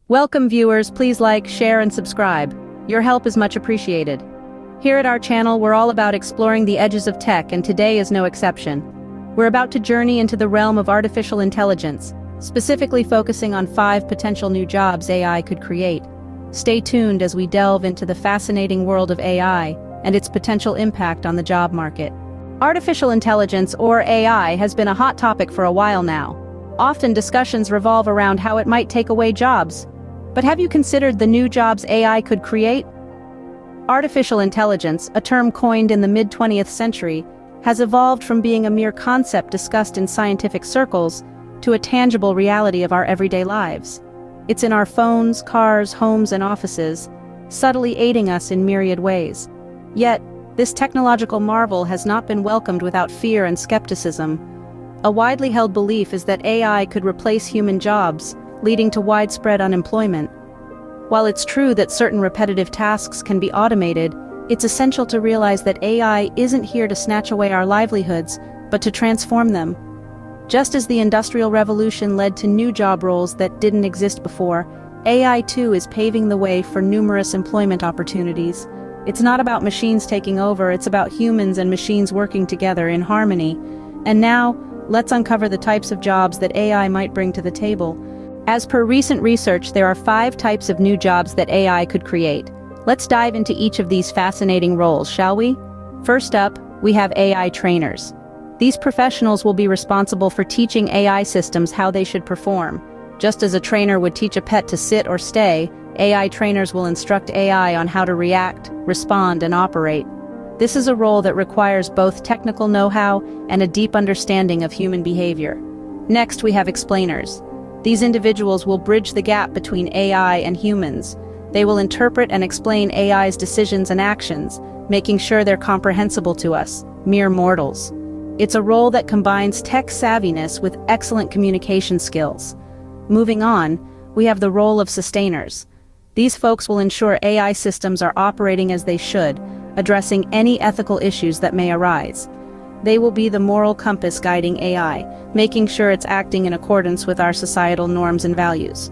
Welcome viewers, please like, share and subscribe. Your help is much appreciated. Here at our channel, we're all about exploring the edges of tech, and today is no exception. We're about to journey into the realm of artificial intelligence, specifically focusing on 5 potential new jobs AI could create. Stay tuned as we delve into the fascinating world of AI and its potential impact on the job market. Artificial intelligence, or AI, has been a hot topic for a while now. Often discussions revolve around how it might take away jobs. But have you considered the new jobs AI could create? Artificial intelligence, a term coined in the mid-20th century, has evolved from being a mere concept discussed in scientific circles to a tangible reality of our everyday lives. It's in our phones, cars, homes, and offices, subtly aiding us in myriad ways. Yet, this technological marvel has not been welcomed without fear and skepticism. A widely held belief is that AI could replace human jobs, leading to widespread unemployment. While it's true that certain repetitive tasks can be automated, it's essential to realize that AI isn't here to snatch away our livelihoods, but to transform them. Just as the Industrial Revolution led to new job roles that didn't exist before, AI too is paving the way for numerous employment opportunities. It's not about machines taking over, it's about humans and machines working together in harmony. And now, let's uncover the types of jobs that AI might bring to the table. As per recent research, there are 5 types of new jobs that AI could create. Let's dive into each of these fascinating roles, shall we? First up, we have AI trainers. These professionals will be responsible for teaching AI systems how they should perform. Just as a trainer would teach a pet to sit or stay, AI trainers will instruct AI on how to react, respond, and operate. This is a role that requires both technical know-how and a deep understanding of human behavior. Next, we have explainers. These individuals will bridge the gap between AI and humans. They will interpret and explain AI's decisions and actions, making sure they're comprehensible to us, mere mortals. It's a role that combines tech savviness with excellent communication skills. Moving on, we have the role of sustainers. These folks will ensure AI systems are operating as they should, addressing any ethical issues that may arise. They will be the moral compass guiding AI, making sure it's acting in accordance with our societal norms and values.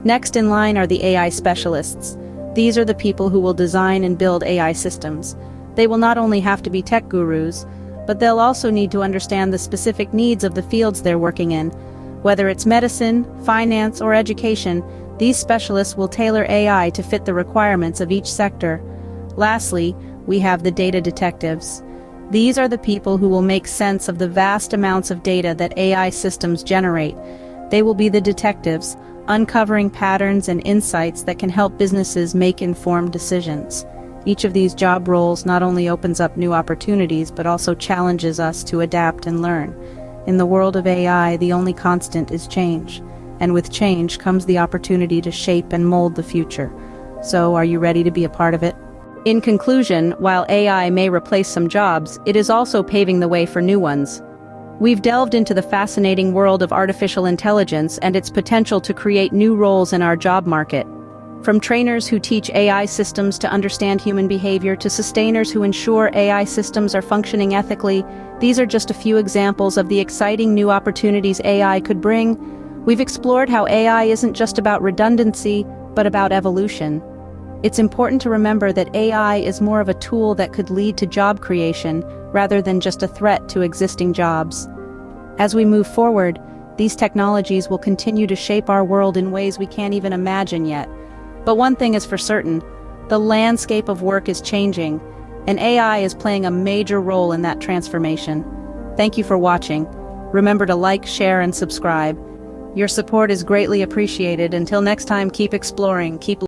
Next in line are the AI specialists. These are the people who will design and build AI systems. They will not only have to be tech gurus, but they'll also need to understand the specific needs of the fields they're working in. Whether it's medicine, finance, or education, these specialists will tailor AI to fit the requirements of each sector. Lastly, we have the data detectives. These are the people who will make sense of the vast amounts of data that AI systems generate. They will be the detectives, uncovering patterns and insights that can help businesses make informed decisions. Each of these job roles not only opens up new opportunities, but also challenges us to adapt and learn. In the world of AI, the only constant is change. And with change comes the opportunity to shape and mold the future. So, are you ready to be a part of it? In conclusion, while AI may replace some jobs, it is also paving the way for new ones. We've delved into the fascinating world of artificial intelligence and its potential to create new roles in our job market. From trainers who teach AI systems to understand human behavior to sustainers who ensure AI systems are functioning ethically, these are just a few examples of the exciting new opportunities AI could bring. We've explored how AI isn't just about redundancy, but about evolution. It's important to remember that AI is more of a tool that could lead to job creation rather than just a threat to existing jobs. As we move forward, these technologies will continue to shape our world in ways we can't even imagine yet. But one thing is for certain, the landscape of work is changing, and AI is playing a major role in that transformation. Thank you for watching. Remember to like, share, and subscribe. Your support is greatly appreciated. Until next time, keep exploring, keep